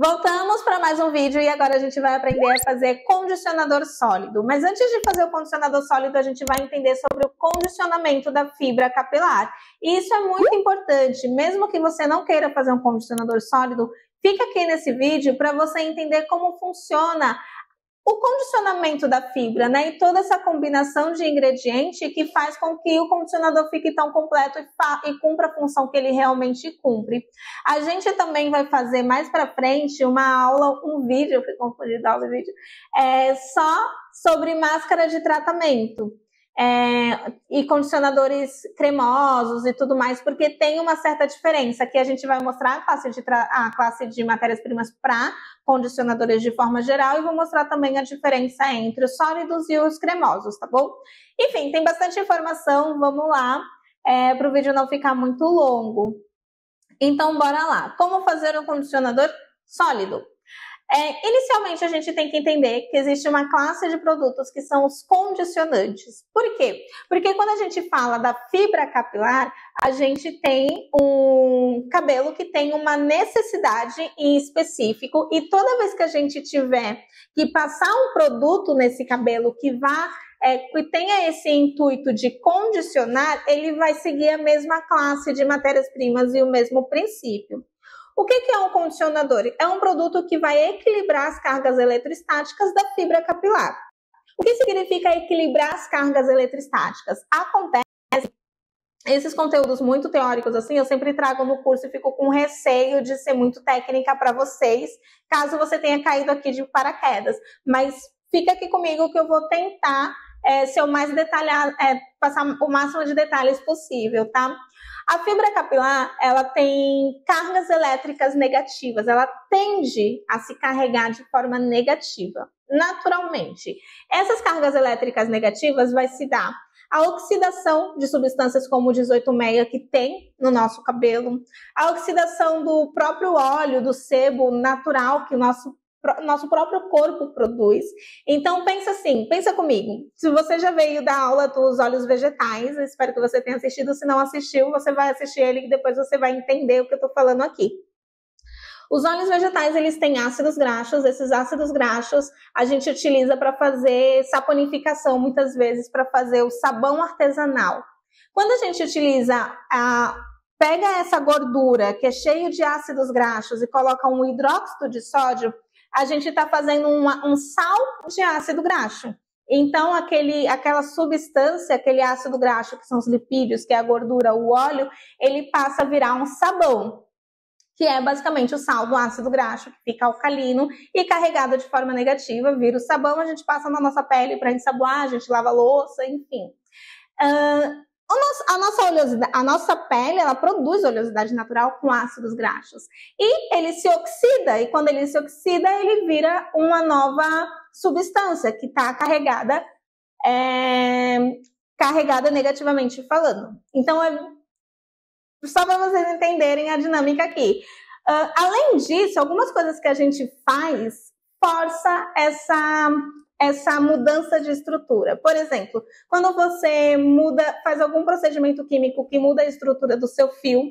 Voltamos para mais um vídeo e agora a gente vai aprender a fazer condicionador sólido. Mas antes de fazer o condicionador sólido, a gente vai entender sobre o condicionamento da fibra capilar. E isso é muito importante, mesmo que você não queira fazer um condicionador sólido, fica aqui nesse vídeo para você entender como funciona o condicionamento da fibra, né? E toda essa combinação de ingrediente que faz com que o condicionador fique tão completo e cumpra a função que ele realmente cumpre. A gente também vai fazer mais pra frente uma aula, um vídeo, eu fui confundida aula e vídeo, só sobre máscara de tratamento. E condicionadores cremosos e tudo mais, porque tem uma certa diferença. Aqui a gente vai mostrar a classe de matérias-primas para condicionadores de forma geral e vou mostrar também a diferença entre os sólidos e os cremosos, tá bom? Enfim, tem bastante informação, vamos lá, para o vídeo não ficar muito longo. Então, bora lá. Como fazer um condicionador sólido? Inicialmente, a gente tem que entender que existe uma classe de produtos que são os condicionantes. Por quê? Porque quando a gente fala da fibra capilar, a gente tem um cabelo que tem uma necessidade em específico e toda vez que a gente tiver que passar um produto nesse cabelo que que tenha esse intuito de condicionar, ele vai seguir a mesma classe de matérias-primas e o mesmo princípio. O que é um condicionador? É um produto que vai equilibrar as cargas eletrostáticas da fibra capilar. O que significa equilibrar as cargas eletrostáticas? Acontece, esses conteúdos muito teóricos assim, eu sempre trago no curso e fico com receio de ser muito técnica para vocês, caso você tenha caído aqui de paraquedas. Mas fica aqui comigo que eu vou tentar ser o mais detalhado, passar o máximo de detalhes possível, tá? A fibra capilar, ela tem cargas elétricas negativas, ela tende a se carregar de forma negativa, naturalmente. Essas cargas elétricas negativas vai se dar a oxidação de substâncias como o 18-meia que tem no nosso cabelo, a oxidação do próprio óleo, do sebo natural que o nosso próprio corpo produz. Então pensa comigo, se você já veio da aula dos óleos vegetais, eu espero que você tenha assistido, se não assistiu, você vai assistir ele e depois você vai entender o que eu estou falando aqui. Os óleos vegetais, eles têm ácidos graxos, esses ácidos graxos a gente utiliza para fazer saponificação, muitas vezes para fazer o sabão artesanal. Quando a gente utiliza pega essa gordura que é cheio de ácidos graxos e coloca um hidróxido de sódio, a gente está fazendo um sal de ácido graxo. Então, aquela substância, aquele ácido graxo, que são os lipídios, que é a gordura, o óleo, ele passa a virar um sabão, que é basicamente o sal do ácido graxo, que fica alcalino e carregado de forma negativa, vira o sabão, a gente passa na nossa pele para ensaboar, a gente lava a louça, enfim. A nossa pele, ela produz oleosidade natural com ácidos graxos. E ele se oxida, e quando ele se oxida, ele vira uma nova substância que está carregada negativamente falando. Então, só para vocês entenderem a dinâmica aqui. Além disso, algumas coisas que a gente faz força essa mudança de estrutura. Por exemplo, quando você faz algum procedimento químico que muda a estrutura do seu fio,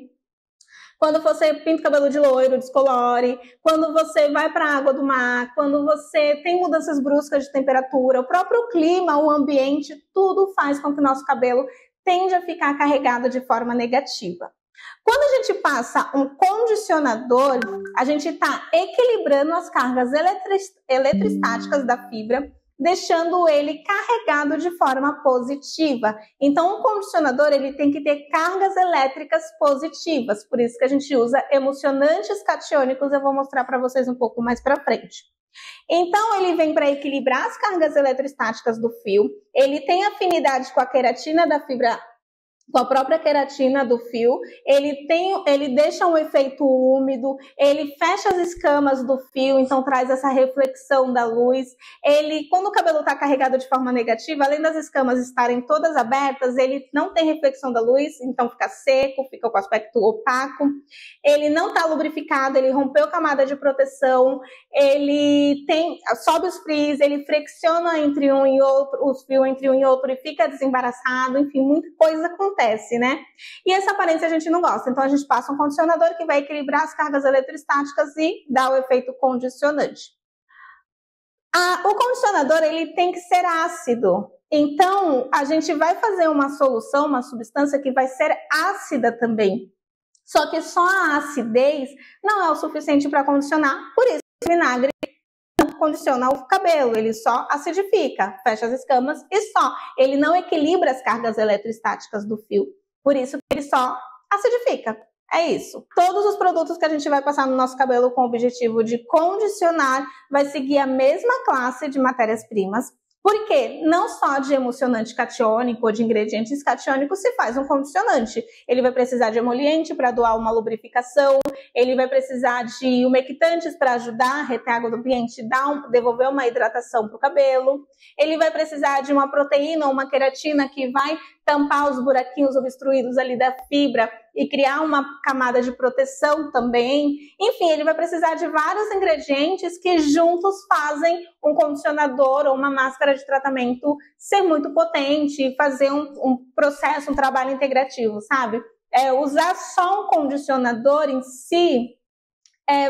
quando você pinta o cabelo de loiro, descolore, quando você vai para a água do mar, quando você tem mudanças bruscas de temperatura, o próprio clima, o ambiente, tudo faz com que o nosso cabelo tende a ficar carregado de forma negativa. Quando a gente passa um condicionador, a gente está equilibrando as cargas eletrostáticas da fibra, deixando ele carregado de forma positiva. Então, um condicionador ele tem que ter cargas elétricas positivas, por isso que a gente usa emulsionantes catiônicos, eu vou mostrar para vocês um pouco mais para frente. Então, ele vem para equilibrar as cargas eletrostáticas do fio, ele tem afinidade com a queratina da fibra, com a própria queratina do fio, ele deixa um efeito úmido, ele fecha as escamas do fio, então traz essa reflexão da luz. Quando o cabelo está carregado de forma negativa, além das escamas estarem todas abertas, ele não tem reflexão da luz, então fica seco, fica com aspecto opaco. Ele não está lubrificado, ele rompeu camada de proteção, sobe os frizz, ele flexiona entre um e outro, os fios entre um e outro e fica desembaraçado, enfim, muita coisa acontece. acontece, né? E essa aparência a gente não gosta. Então a gente passa um condicionador que vai equilibrar as cargas eletrostáticas e dar o efeito condicionante. O condicionador, ele tem que ser ácido. Então, a gente vai fazer uma solução, uma substância que vai ser ácida também. Só que só a acidez não é o suficiente para condicionar. Por isso, o vinagre não condiciona o cabelo, ele só acidifica, fecha as escamas e só. Ele não equilibra as cargas eletrostáticas do fio. Por isso que ele só acidifica. É isso. Todos os produtos que a gente vai passar no nosso cabelo com o objetivo de condicionar vai seguir a mesma classe de matérias-primas. Porque não só de emulsionante catiônico ou de ingredientes catiônicos se faz um condicionante. Ele vai precisar de emoliente para doar uma lubrificação, ele vai precisar de umectantes para ajudar a reter água do ambiente, devolver uma hidratação para o cabelo. Ele vai precisar de uma proteína ou uma queratina que vai tampar os buraquinhos obstruídos ali da fibra e criar uma camada de proteção também. Enfim, ele vai precisar de vários ingredientes que juntos fazem um condicionador ou uma máscara de tratamento ser muito potente e fazer um processo, um trabalho integrativo, sabe? Usar só um condicionador em si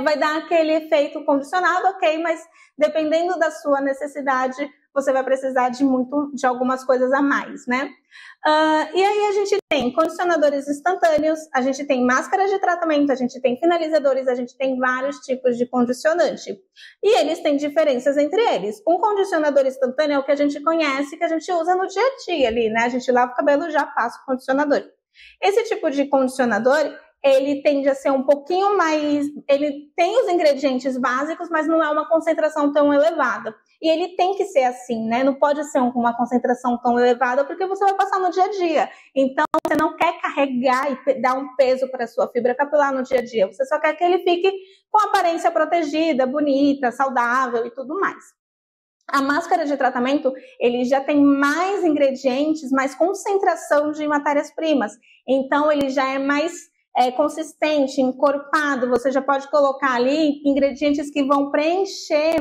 vai dar aquele efeito condicionado, ok, mas dependendo da sua necessidade, você vai precisar de algumas coisas a mais, né? E aí a gente tem condicionadores instantâneos, a gente tem máscaras de tratamento, a gente tem finalizadores, a gente tem vários tipos de condicionante. E eles têm diferenças entre eles. Um condicionador instantâneo é o que a gente conhece, que a gente usa no dia a dia ali, né? A gente lava o cabelo e já passa o condicionador. Esse tipo de condicionador, ele tende a ser um pouquinho mais... Ele tem os ingredientes básicos, mas não é uma concentração tão elevada. E ele tem que ser assim, né? Não pode ser uma concentração tão elevada, porque você vai passar no dia a dia. Então, você não quer carregar e dar um peso para a sua fibra capilar no dia a dia. Você só quer que ele fique com a aparência protegida, bonita, saudável e tudo mais. A máscara de tratamento, ele já tem mais ingredientes, mais concentração de matérias-primas. Então, ele já é mais consistente, encorpado. Você já pode colocar ali ingredientes que vão preencher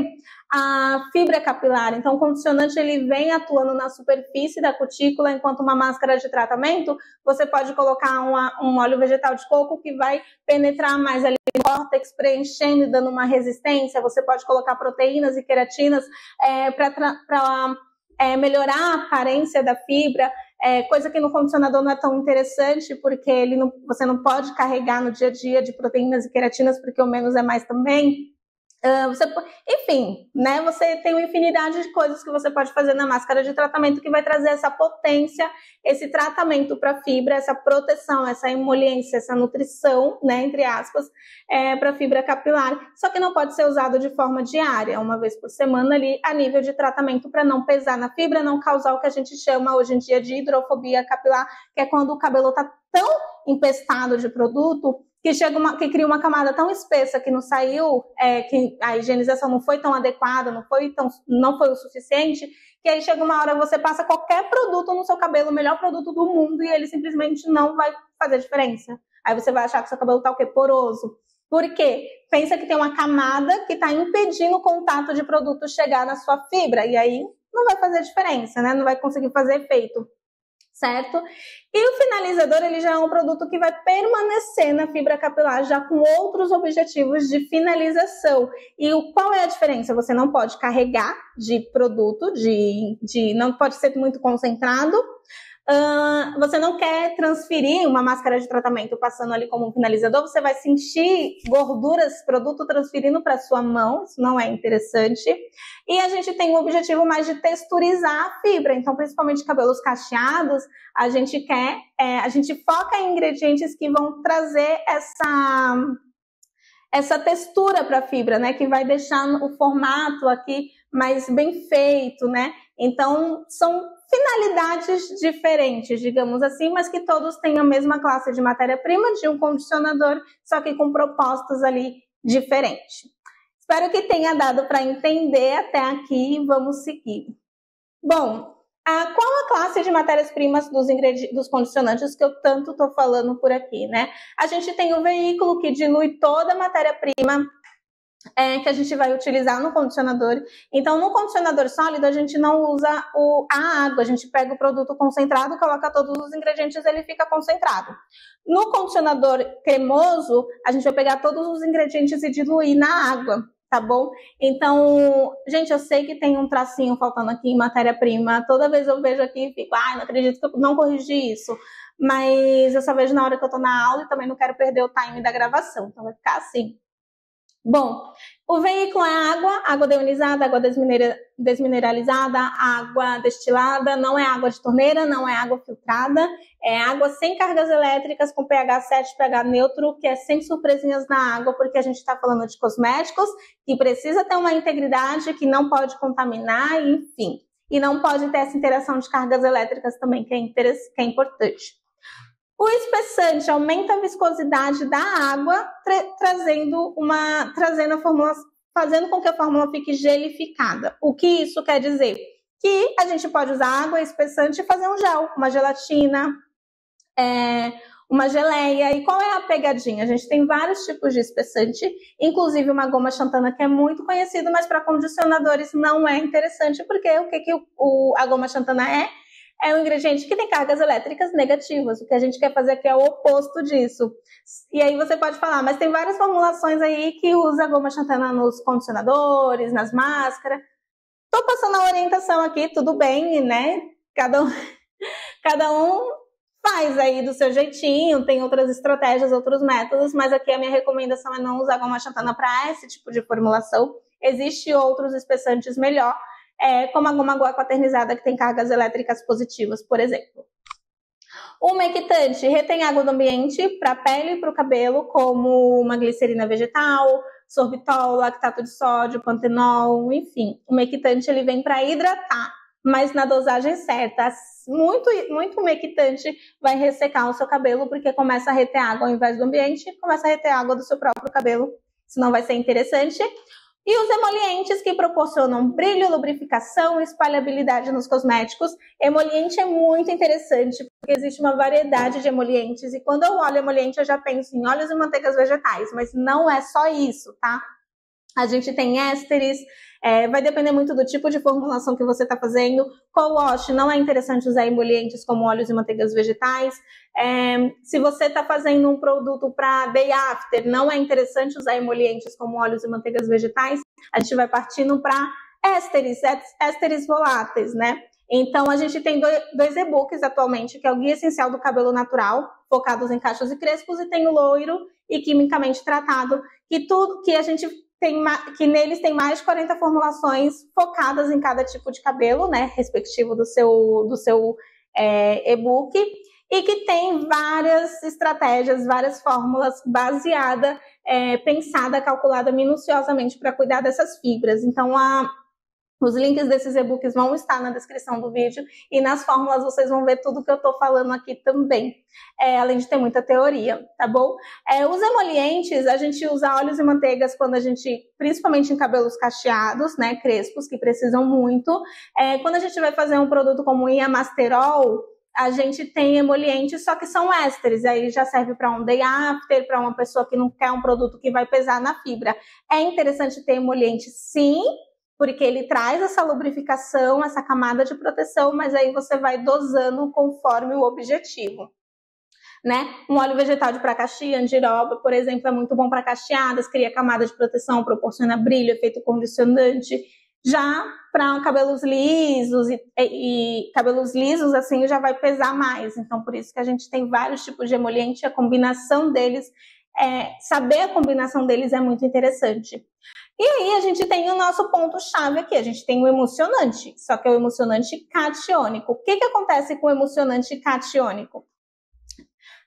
a fibra capilar. Então, o condicionante ele vem atuando na superfície da cutícula, enquanto uma máscara de tratamento, você pode colocar um óleo vegetal de coco que vai penetrar mais ali no córtex, preenchendo e dando uma resistência. Você pode colocar proteínas e queratinas para melhorar a aparência da fibra, coisa que no condicionador não é tão interessante, porque você não pode carregar no dia a dia de proteínas e queratinas, porque o menos é mais também. Enfim, né? Você tem uma infinidade de coisas que você pode fazer na máscara de tratamento que vai trazer essa potência, esse tratamento para a fibra, essa proteção, essa emoliência, essa nutrição, né, entre aspas, para a fibra capilar. Só que não pode ser usado de forma diária, uma vez por semana ali, a nível de tratamento, para não pesar na fibra, não causar o que a gente chama hoje em dia de hidrofobia capilar, que é quando o cabelo está tão empestado de produto que cria uma camada tão espessa que não saiu, que a higienização não foi tão adequada, não foi o suficiente, que aí chega uma hora que você passa qualquer produto no seu cabelo, o melhor produto do mundo, e ele simplesmente não vai fazer diferença. Aí você vai achar que seu cabelo tá o quê? Poroso. Por quê? Pensa que tem uma camada que está impedindo o contato de produto chegar na sua fibra, e aí não vai fazer diferença, né? Não vai conseguir fazer efeito. Certo? E o finalizador, ele já é um produto que vai permanecer na fibra capilar, já com outros objetivos de finalização. E qual é a diferença? Você não pode carregar de produto, não pode ser muito concentrado. Você não quer transferir uma máscara de tratamento passando ali como um finalizador, você vai sentir gorduras, produto transferindo para sua mão, isso não é interessante. E a gente tem o objetivo mais de texturizar a fibra, então principalmente cabelos cacheados, a gente foca em ingredientes que vão trazer essa textura para a fibra, né, que vai deixar o formato aqui mais bem feito, né? Então são finalidades diferentes, digamos assim, mas que todos têm a mesma classe de matéria-prima, de um condicionador, só que com propostas ali diferentes. Espero que tenha dado para entender até aqui, vamos seguir. Bom, qual a classe de matérias-primas dos condicionantes que eu tanto estou falando por aqui, né? A gente tem o veículo que dilui toda a matéria-prima que a gente vai utilizar no condicionador. Então, no condicionador sólido, a gente não usa a água, a gente pega o produto concentrado, coloca todos os ingredientes e ele fica concentrado. No condicionador cremoso, a gente vai pegar todos os ingredientes e diluir na água, tá bom? Então, gente, eu sei que tem um tracinho faltando aqui em matéria-prima. Toda vez eu vejo aqui e fico, não acredito que eu não corrigi isso. Mas eu só vejo na hora que eu tô na aula e também não quero perder o time da gravação. Então, vai ficar assim. Bom, o veículo é água deionizada, água desmineralizada, água destilada, não é água de torneira, não é água filtrada, é água sem cargas elétricas, com pH 7, pH neutro, que é sem surpresinhas na água, porque a gente está falando de cosméticos, que precisa ter uma integridade, que não pode contaminar, enfim. E não pode ter essa interação de cargas elétricas também, que é importante. O espessante aumenta a viscosidade da água, fazendo com que a fórmula fique gelificada. O que isso quer dizer? Que a gente pode usar água espessante e fazer um gel, uma gelatina, uma geleia. E qual é a pegadinha? A gente tem vários tipos de espessante, inclusive uma goma xantana que é muito conhecido, mas para condicionadores não é interessante, porque o que a goma xantana é? É um ingrediente que tem cargas elétricas negativas. O que a gente quer fazer aqui é o oposto disso. E aí você pode falar, mas tem várias formulações aí que usa goma xantana nos condicionadores, nas máscaras. Tô passando a orientação aqui, tudo bem, né? Cada um faz aí do seu jeitinho, tem outras estratégias, outros métodos, mas aqui a minha recomendação é não usar goma xantana para esse tipo de formulação. Existem outros espessantes melhor, como a goma guar quaternizada, que tem cargas elétricas positivas, por exemplo. O umectante retém água do ambiente para a pele e para o cabelo, como uma glicerina vegetal, sorbitol, lactato de sódio, pantenol, enfim. O umectante ele vem para hidratar, mas na dosagem certa. Muito umectante vai ressecar o seu cabelo, porque começa a reter água ao invés do ambiente, começa a reter água do seu próprio cabelo, senão vai ser interessante. E os emolientes, que proporcionam brilho, lubrificação e espalhabilidade nos cosméticos. Emoliente é muito interessante, porque existe uma variedade de emolientes. E quando eu olho emoliente, eu já penso em óleos e manteigas vegetais. Mas não é só isso, tá? A gente tem ésteres, vai depender muito do tipo de formulação que você está fazendo. Co-wash, não é interessante usar emolientes como óleos e manteigas vegetais. Se você está fazendo um produto para day after, não é interessante usar emolientes como óleos e manteigas vegetais. A gente vai partindo para ésteres voláteis, né? Então, a gente tem dois e-books atualmente, que é o Guia Essencial do Cabelo Natural, focados em cachos e crespos, e tem o Loiro e Quimicamente Tratado, que neles tem mais de 40 formulações focadas em cada tipo de cabelo, né, respectivo do seu e-book, e que tem várias estratégias, várias fórmulas baseada, pensada, calculada minuciosamente para cuidar dessas fibras. Então, os links desses e-books vão estar na descrição do vídeo, e nas fórmulas vocês vão ver tudo que eu estou falando aqui também, além de ter muita teoria, tá bom? Os emolientes, a gente usa óleos e manteigas quando a gente, principalmente em cabelos cacheados, né, crespos, que precisam muito. Quando a gente vai fazer um produto como o Iamasterol, a gente tem emolientes, só que são ésteres, aí já serve para um day after, para uma pessoa que não quer um produto que vai pesar na fibra. É interessante ter emoliente, sim, porque ele traz essa lubrificação, essa camada de proteção, mas aí você vai dosando conforme o objetivo, né? Um óleo vegetal de pracaxi, andiroba, por exemplo, é muito bom para cacheadas, cria camada de proteção, proporciona brilho, efeito condicionante. Já para cabelos lisos e cabelos lisos, assim, já vai pesar mais. Então, por isso que a gente tem vários tipos de emoliente, a combinação deles, saber a combinação deles é muito interessante. E aí a gente tem o nosso ponto-chave aqui, a gente tem o emulsionante, só que é o emulsionante catiônico. O que acontece com o emulsionante catiônico?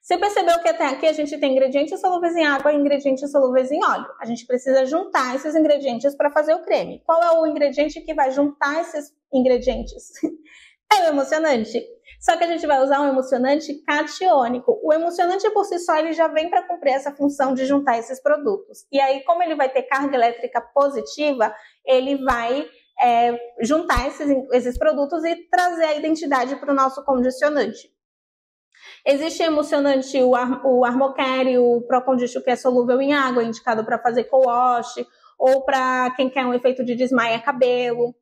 Você percebeu que até aqui a gente tem ingredientes solúveis em água e ingredientes solúveis em óleo. A gente precisa juntar esses ingredientes para fazer o creme. Qual é o ingrediente que vai juntar esses ingredientes? É o emulsionante. Só que a gente vai usar um emulsionante catiônico. O emulsionante por si só ele já vem para cumprir essa função de juntar esses produtos. E aí, como ele vai ter carga elétrica positiva, ele vai juntar esses produtos e trazer a identidade para o nosso condicionante. Existe emulsionante, o Armocare, o Procondition, que é solúvel em água, indicado para fazer co-wash. ou para quem quer um efeito de desmaia cabelo.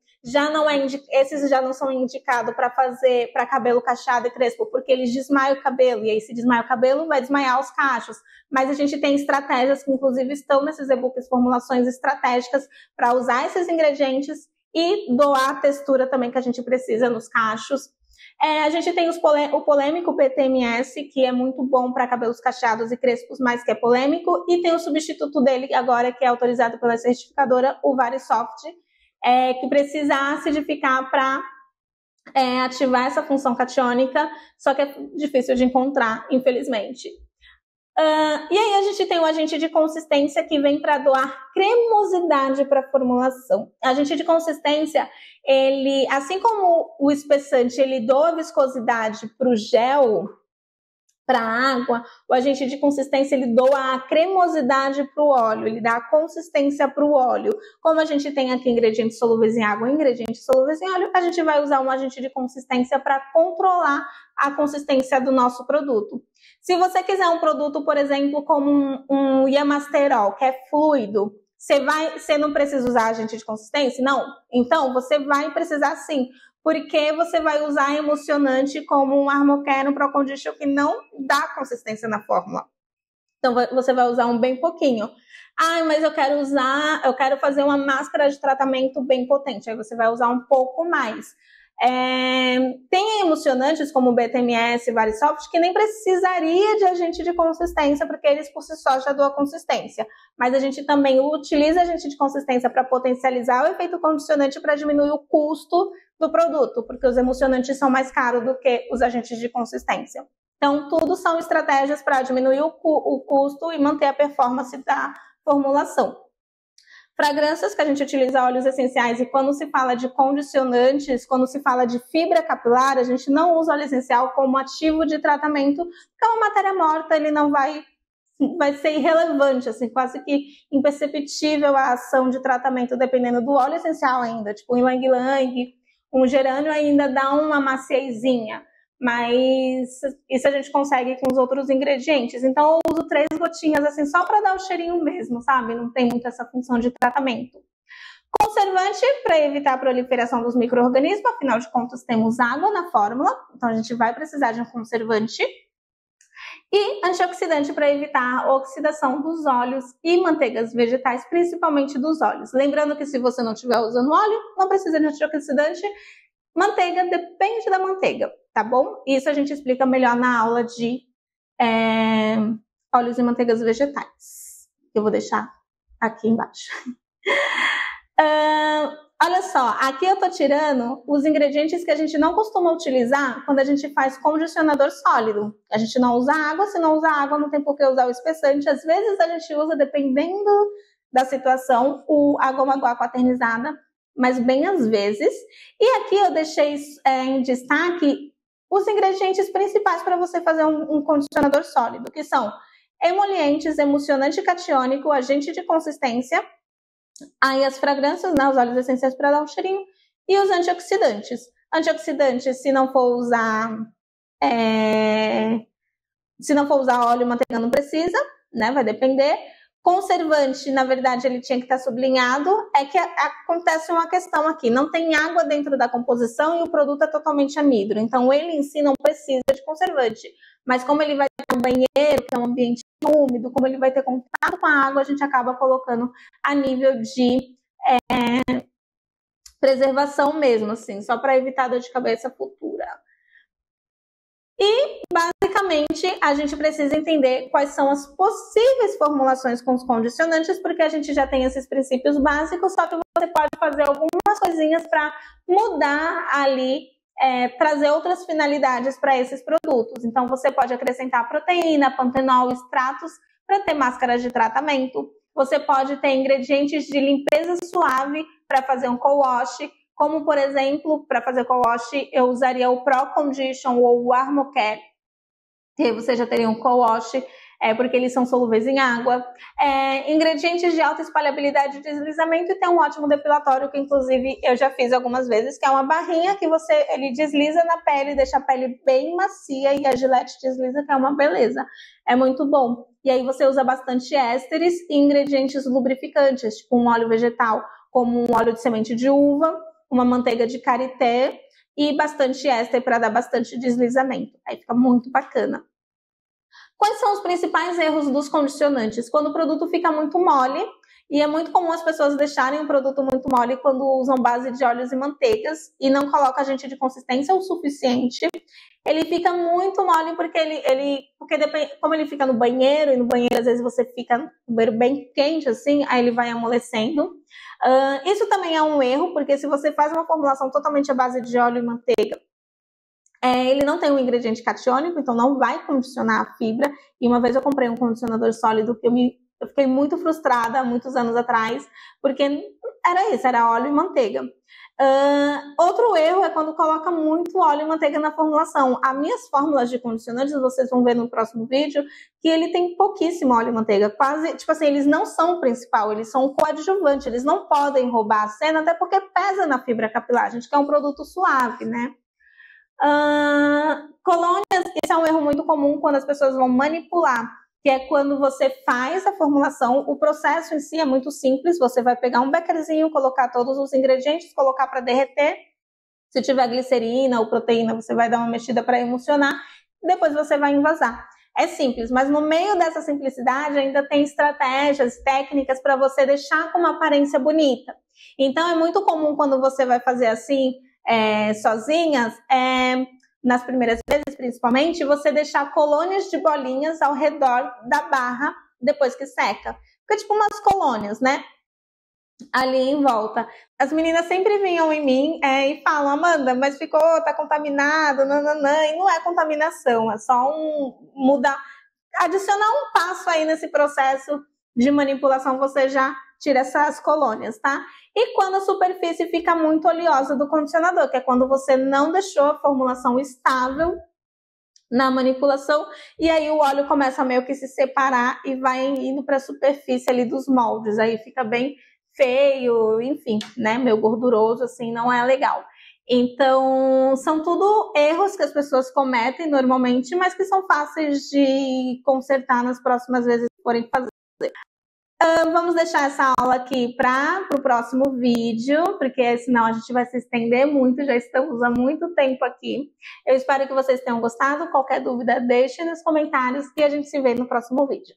Esses já não são indicados para fazer para cabelo cacheado e crespo, porque eles desmaiam o cabelo, e aí se desmaia o cabelo, vai desmaiar os cachos. Mas a gente tem estratégias que inclusive estão nesses e-books, formulações estratégicas para usar esses ingredientes e doar a textura também que a gente precisa nos cachos. A gente tem o polêmico PTMS, que é muito bom para cabelos cacheados e crespos, mas que é polêmico, e tem o substituto dele agora, que é autorizado pela certificadora, o Varisoft, que precisa acidificar para ativar essa função catiônica, só que é difícil de encontrar, infelizmente. E aí a gente tem o agente de consistência que vem para doar cremosidade para a formulação. O agente de consistência, ele, assim como o espessante, ele doa viscosidade para o gel, para a água, o agente de consistência ele doa a cremosidade para o óleo, ele dá a consistência para o óleo. Como a gente tem aqui ingredientes solúveis em água e ingredientes solúveis em óleo, a gente vai usar um agente de consistência para controlar a consistência do nosso produto. Se você quiser um produto, por exemplo, como um Yamasterol, que é fluido, você não precisa usar agente de consistência? Não. Então, você vai precisar sim, porque você vai usar emulsionante como um Armocare, um Pro Condition, que não dá consistência na fórmula. Então, você vai usar um bem pouquinho. Mas eu quero fazer uma máscara de tratamento bem potente. Aí você vai usar um pouco mais. Tem emulsionantes como o BTMS, Varisoft, que nem precisaria de agente de consistência, porque eles por si só já dão a consistência. Mas a gente também utiliza agente de consistência para potencializar o efeito condicionante para diminuir o custo do produto, porque os emulsionantes são mais caros do que os agentes de consistência. Então, tudo são estratégias para diminuir o custo e manter a performance da formulação. Fragrâncias que a gente utiliza óleos essenciais, e quando se fala de condicionantes, quando se fala de fibra capilar, a gente não usa óleo essencial como ativo de tratamento, porque é uma matéria morta, ele não vai ser irrelevante, assim, quase que imperceptível a ação de tratamento, dependendo do óleo essencial ainda, tipo um ylang-ylang, um gerânio ainda dá uma maciezinha, mas isso a gente consegue com os outros ingredientes. Então eu uso 3 gotinhas assim só para dar o cheirinho mesmo, sabe? Não tem muito essa função de tratamento. Conservante para evitar a proliferação dos micro-organismos, afinal de contas temos água na fórmula, então a gente vai precisar de um conservante. E antioxidante para evitar a oxidação dos óleos e manteigas vegetais, principalmente dos óleos. Lembrando que se você não estiver usando óleo, não precisa de antioxidante. Manteiga depende da manteiga, tá bom? Isso a gente explica melhor na aula de óleos e manteigas vegetais. Eu vou deixar aqui embaixo. Olha só, aqui eu tô tirando os ingredientes que a gente não costuma utilizar quando a gente faz condicionador sólido. A gente não usa água, se não usa água não tem por que usar o espessante. Às vezes a gente usa, dependendo da situação, a goma guar quaternizada, mas bem às vezes. E aqui eu deixei em destaque os ingredientes principais para você fazer um condicionador sólido, que são emolientes, emulsionante catiônico, agente de consistência, aí as fragrâncias, né, os óleos essenciais para dar um cheirinho, e os antioxidantes. Antioxidantes, se não for usar óleo e manteiga, não precisa, né, vai depender. Conservante, na verdade, ele tinha que estar sublinhado, é que acontece uma questão aqui, não tem água dentro da composição e o produto é totalmente anidro, então ele em si não precisa de conservante, mas como ele vai ter um banheiro, que é um ambiente úmido, como ele vai ter contato com a água, a gente acaba colocando a nível de preservação mesmo, assim, só para evitar dor de cabeça futura. E, basicamente, a gente precisa entender quais são as possíveis formulações com os condicionantes, porque a gente já tem esses princípios básicos, só que você pode fazer algumas coisinhas para mudar ali, trazer outras finalidades para esses produtos. Então, você pode acrescentar proteína, pantenol, extratos para ter máscaras de tratamento. Você pode ter ingredientes de limpeza suave para fazer um co-wash, como, por exemplo, para fazer co-wash, eu usaria o Pro Condition ou o Armocare, que você já teria um co-wash porque eles são solúveis em água. Ingredientes de alta espalhabilidade e deslizamento, e tem um ótimo depilatório que inclusive eu já fiz algumas vezes, que é uma barrinha que ele desliza na pele, deixa a pele bem macia e a Gillette desliza, que é uma beleza. É muito bom. E aí você usa bastante ésteres e ingredientes lubrificantes, tipo um óleo vegetal, como um óleo de semente de uva, uma manteiga de karité e bastante éster para dar bastante deslizamento. Aí fica muito bacana. Quais são os principais erros dos condicionantes? Quando o produto fica muito mole, e é muito comum as pessoas deixarem o produto muito mole quando usam base de óleos e manteigas e não colocam agente de consistência o suficiente. Ele fica muito mole porque como ele fica no banheiro, e no banheiro às vezes você fica no banheiro bem quente assim, aí ele vai amolecendo. Isso também é um erro, porque se você faz uma formulação totalmente à base de óleo e manteiga, ele não tem um ingrediente catiônico, então não vai condicionar a fibra. E uma vez eu comprei um condicionador sólido que eu fiquei muito frustrada há muitos anos atrás, porque era óleo e manteiga. Outro erro é quando coloca muito óleo e manteiga na formulação. As minhas fórmulas de condicionantes, vocês vão ver no próximo vídeo, que ele tem pouquíssimo óleo e manteiga. Quase, tipo assim, eles não são o principal, eles são o coadjuvante. Eles não podem roubar a cena, até porque pesa na fibra capilar. A gente quer um produto suave, né? Colônias, esse é um erro muito comum quando as pessoas vão manipular, que é quando você faz a formulação, o processo em si é muito simples, você vai pegar um bekerzinho, colocar todos os ingredientes, colocar para derreter, se tiver glicerina ou proteína, você vai dar uma mexida para emulsionar, depois você vai envasar. É simples, mas no meio dessa simplicidade ainda tem estratégias, técnicas para você deixar com uma aparência bonita. Então é muito comum quando você vai fazer assim, sozinhas, nas primeiras vezes principalmente, você deixar colônias de bolinhas ao redor da barra depois que seca. Fica tipo umas colônias, né? Ali em volta. As meninas sempre vinham em mim e falam: Amanda, mas tá contaminado, nananã. E não é contaminação, é só adicionar um passo aí nesse processo de manipulação, você já tira essas colônias, tá? E quando a superfície fica muito oleosa do condicionador, que é quando você não deixou a formulação estável na manipulação, e aí o óleo começa a meio que se separar e vai indo para a superfície ali dos moldes, aí fica bem feio, enfim, né, meio gorduroso, assim, não é legal. Então, são tudo erros que as pessoas cometem normalmente, mas que são fáceis de consertar nas próximas vezes que forem fazer. Vamos deixar essa aula aqui para o próximo vídeo, porque senão a gente vai se estender muito, já estamos há muito tempo aqui. Eu espero que vocês tenham gostado. Qualquer dúvida, deixe nos comentários e a gente se vê no próximo vídeo.